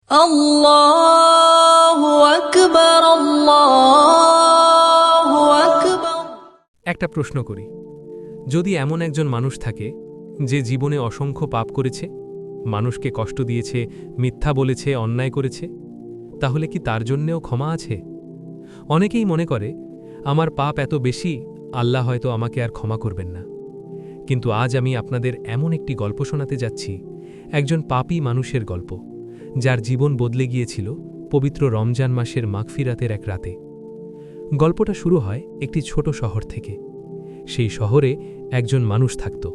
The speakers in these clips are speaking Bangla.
আল্লাহু আকবার, আল্লাহু আকবার। একটা প্রশ্ন করি, যদি এমন একজন মানুষ থাকে যে জীবনে অসংখ্য পাপ করেছে, মানুষকে কষ্ট দিয়েছে, মিথ্যা বলেছে, অন্যায় করেছে, তাহলে কি তার জন্যেও ক্ষমা আছে? অনেকেই মনে করে আমার পাপ এত বেশি, আল্লাহ হয়তো আমাকে আর ক্ষমা করবেন না। কিন্তু আজ আমি আপনাদের এমন একটি গল্প শোনাতে যাচ্ছি, একজন পাপী মানুষের গল্প, যার জীবন বদলে গিয়েছিল পবিত্র রমজান মাসের মাগফিরাতের এক রাতে। গল্পটা শুরু হয় একটি ছোট শহর থেকে। সেই শহরে একজন মানুষ থাকত।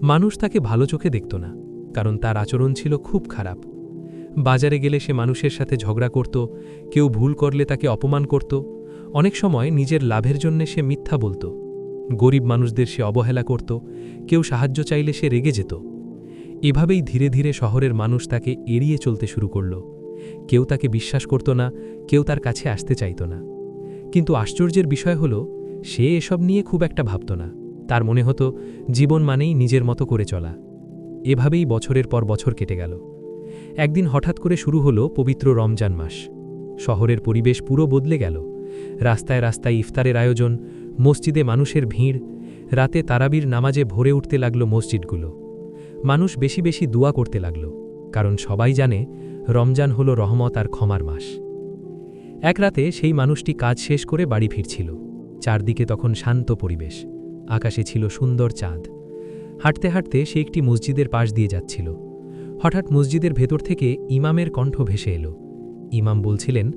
মানুষ তাকে ভালো চোখে দেখত না, কারণ তার আচরণ ছিল খুব খারাপ। বাজারে গেলে সে মানুষের সাথে ঝগড়া করত, কেউ ভুল করলে তাকে অপমান করত, অনেক সময় নিজের লাভের জন্য সে মিথ্যা বলত। গরিব মানুষদের সে অবহেলা করত, কেউ সাহায্য চাইলে সে রেগে যেত। এভাবেই ধীরে ধীরে শহরের মানুষ তাকে এড়িয়ে চলতে শুরু করল। কেউ তাকে বিশ্বাস করত না, কেউ তার কাছে আসতে চাইত না। কিন্তু আশ্চর্যের বিষয় হল, সে এসব নিয়ে খুব একটা ভাবত না। তার মনে হতো জীবন মানেই নিজের মতো করে চলা। এভাবেই বছরের পর বছর কেটে গেল। একদিন হঠাৎ করে শুরু হলো পবিত্র রমজান মাস। শহরের পরিবেশ পুরো বদলে গেল। রাস্তায় রাস্তায় ইফতারের আয়োজন, মসজিদে মানুষের ভিড়, রাতে তারাবির নামাজে ভরে উঠতে লাগল মসজিদগুলো। মানুষ বেশি বেশি দোয়া করতে লাগল, কারণ সবাই জানে রমজান হল রহমত আর ক্ষমার মাস। এক রাতে সেই মানুষটি কাজ শেষ করে বাড়ি ফিরছিল। চারদিকে তখন শান্ত পরিবেশ, আকাশে ছিল সুন্দর চাঁদ। হাঁটতে হাঁটতে সে একটি মসজিদের পাশ দিয়ে যাচ্ছিল। হঠাৎ মসজিদের ভেতর থেকে ইমামের কণ্ঠ ভেসে এলো। ইমাম বলছিলেন,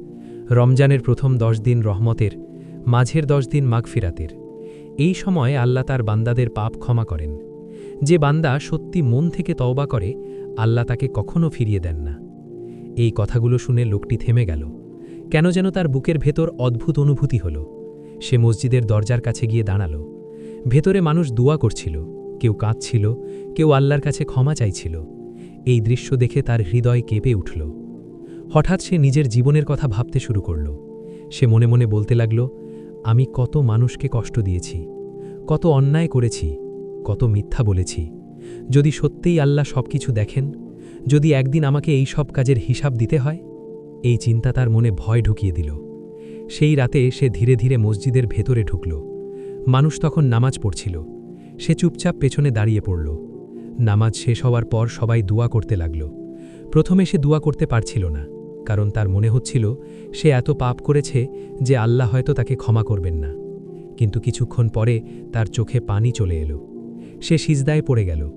রমজানের প্রথম 10 দিন রহমতের, মাঝের 10 দিন মাগফিরাতের। এই সময় আল্লাহ তার বান্দাদের পাপ ক্ষমা করেন। যে বান্দা সত্যি মন থেকে তওবা করে, আল্লাহ তাকে কখনো ফিরিয়ে দেন না। এই কথাগুলো শুনে লোকটি থেমে গেল। কেন যেন তার বুকের ভেতর অদ্ভুত অনুভূতি হল। সে মসজিদের দরজার কাছে গিয়ে দাঁড়াল। ভেতরে মানুষ দোয়া করছিল, কেউ কাঁদছিল, কেউ আল্লাহর কাছে ক্ষমা চাইছিল। এই দৃশ্য দেখে তার হৃদয় কেঁপে উঠল। হঠাৎ সে নিজের জীবনের কথা ভাবতে শুরু করল। সে মনে মনে বলতে লাগল, আমি কত মানুষকে কষ্ট দিয়েছি, কত অন্যায় করেছি, কত মিথ্যা বলেছি। যদি সত্যিই আল্লাহ সবকিছু দেখেন, যদি একদিন আমাকে এই সব কাজের হিসাব দিতে হয়। এই চিন্তা তার মনে ভয় ঢুকিয়ে দিল। সেই রাতে সে ধীরে ধীরে মসজিদের ভেতরে ঢুকল। মানুষ তখন নামাজ পড়ছিল। সে চুপচাপ পেছনে দাঁড়িয়ে পড়ল। নামাজ শেষ হওয়ার পর সবাই দোয়া করতে লাগল। প্রথমে সে দোয়া করতে পারছিল না, কারণ তার মনে হচ্ছিল সে এত পাপ করেছে যে আল্লাহ হয়তো তাকে ক্ষমা করবেন না। কিন্তু কিছুক্ষণ পরে তার চোখে পানি চলে এলো। সে সিজদায় পড়ে গেল।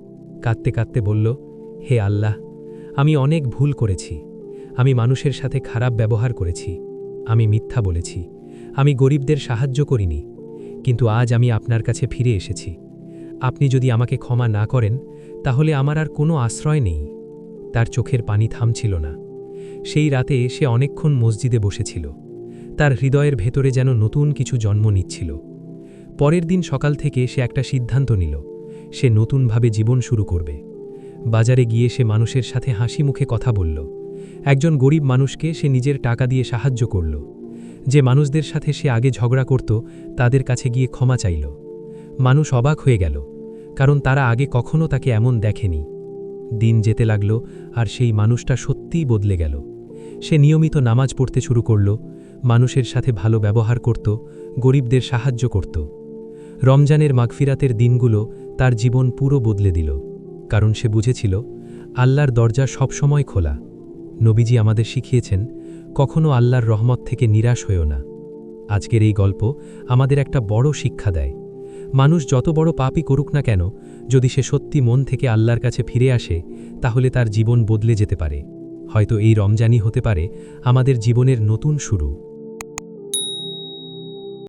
কাঁদতে কাঁদতে বলল, হে আল্লাহ, আমি অনেক ভুল করেছি। আমি মানুষের সাথে খারাপ ব্যবহার করেছি, আমি মিথ্যা বলেছি, আমি গরিবদের সাহায্য করিনি। কিন্তু আজ আমি আপনার কাছে ফিরে এসেছি। আপনি যদি আমাকে ক্ষমা না করেন, তাহলে আমার আর কোনো আশ্রয় নেই। তার চোখের পানি থামছিল না। সেই রাতে সে অনেকক্ষণ মসজিদে বসেছিল। তার হৃদয়ের ভেতরে যেন নতুন কিছু জন্ম নিচ্ছিল। পরের দিন সকাল থেকে সে একটা সিদ্ধান্ত নিল, সে নতুনভাবে জীবন শুরু করবে। বাজারে গিয়ে সে মানুষের সাথে হাসি মুখে কথা বলল। একজন গরিব মানুষকে সে নিজের টাকা দিয়ে সাহায্য করল। যে মানুষদের সাথে সে আগে ঝগড়া করত, তাদের কাছে গিয়ে ক্ষমা চাইল। মানুষ অবাক হয়ে গেল, কারণ তারা আগে কখনো তাকে এমন দেখেনি। দিন যেতে লাগল, আর সেই মানুষটা সত্যিই বদলে গেল। সে নিয়মিত নামাজ পড়তে শুরু করল, মানুষের সাথে ভালো ব্যবহার করত, গরিবদের সাহায্য করত। রমজানের মাগফিরাতের দিনগুলো তার জীবন পুরো বদলে দিল, কারণ সে বুঝেছিল আল্লাহর দরজা সবসময় খোলা। নবীজি আমাদের শিখিয়েছেন, কখনো আল্লাহর রহমত থেকে নিরাশ হয়েও না। আজকের এই গল্প আমাদের একটা বড় শিক্ষা দেয়। মানুষ যত বড় পাপই করুক না কেন, যদি সে সত্যি মন থেকে আল্লাহর কাছে ফিরে আসে, তাহলে তার জীবন বদলে যেতে পারে। হয়তো এই রমজানই হতে পারে আমাদের জীবনের নতুন শুরু।